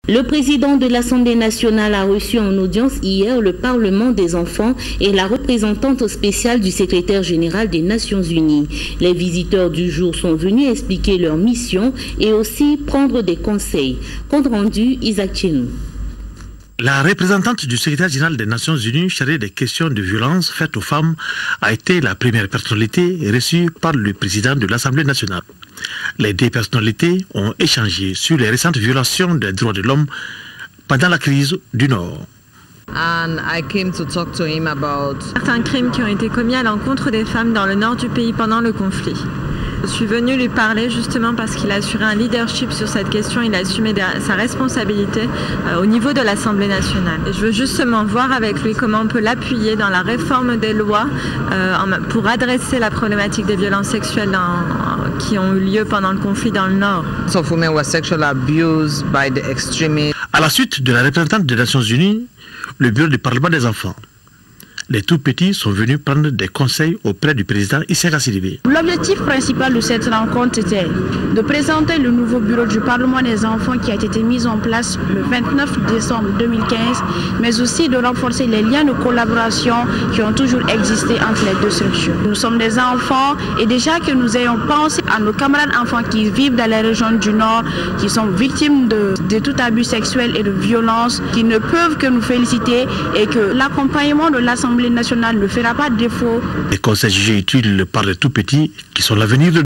Le président de l'Assemblée nationale a reçu en audience hier le Parlement des enfants et la représentante spéciale du secrétaire général des Nations Unies. Les visiteurs du jour sont venus expliquer leur mission et aussi prendre des conseils. Compte rendu, Isaac Tchenou. La représentante du secrétaire général des Nations Unies chargée des questions de violence faites aux femmes a été la première personnalité reçue par le président de l'Assemblée nationale. Les deux personnalités ont échangé sur les récentes violations des droits de l'homme pendant la crise du Nord. Certains crimes qui ont été commis à l'encontre des femmes dans le nord du pays pendant le conflit. Je suis venue lui parler justement parce qu'il a assuré un leadership sur cette question, il a assumé sa responsabilité au niveau de l'Assemblée nationale. Et je veux justement voir avec lui comment on peut l'appuyer dans la réforme des lois pour adresser la problématique des violences sexuelles qui ont eu lieu pendant le conflit dans le Nord. À la suite de la représentante des Nations Unies, le bureau du Parlement des enfants. Les tout-petits sont venus prendre des conseils auprès du président Isseka Sidibé. L'objectif principal de cette rencontre était de présenter le nouveau bureau du Parlement des enfants qui a été mis en place le 29 décembre 2015, mais aussi de renforcer les liens de collaboration qui ont toujours existé entre les deux structures. Nous sommes des enfants et déjà que nous ayons pensé à nos camarades enfants qui vivent dans les régions du Nord, qui sont victimes de tout abus sexuel et de violence, qui ne peuvent que nous féliciter et que l'accompagnement de l'Assemblée nationale ne fera pas défaut. Les conseils jugés utiles par les tout-petits qui sont l'avenir de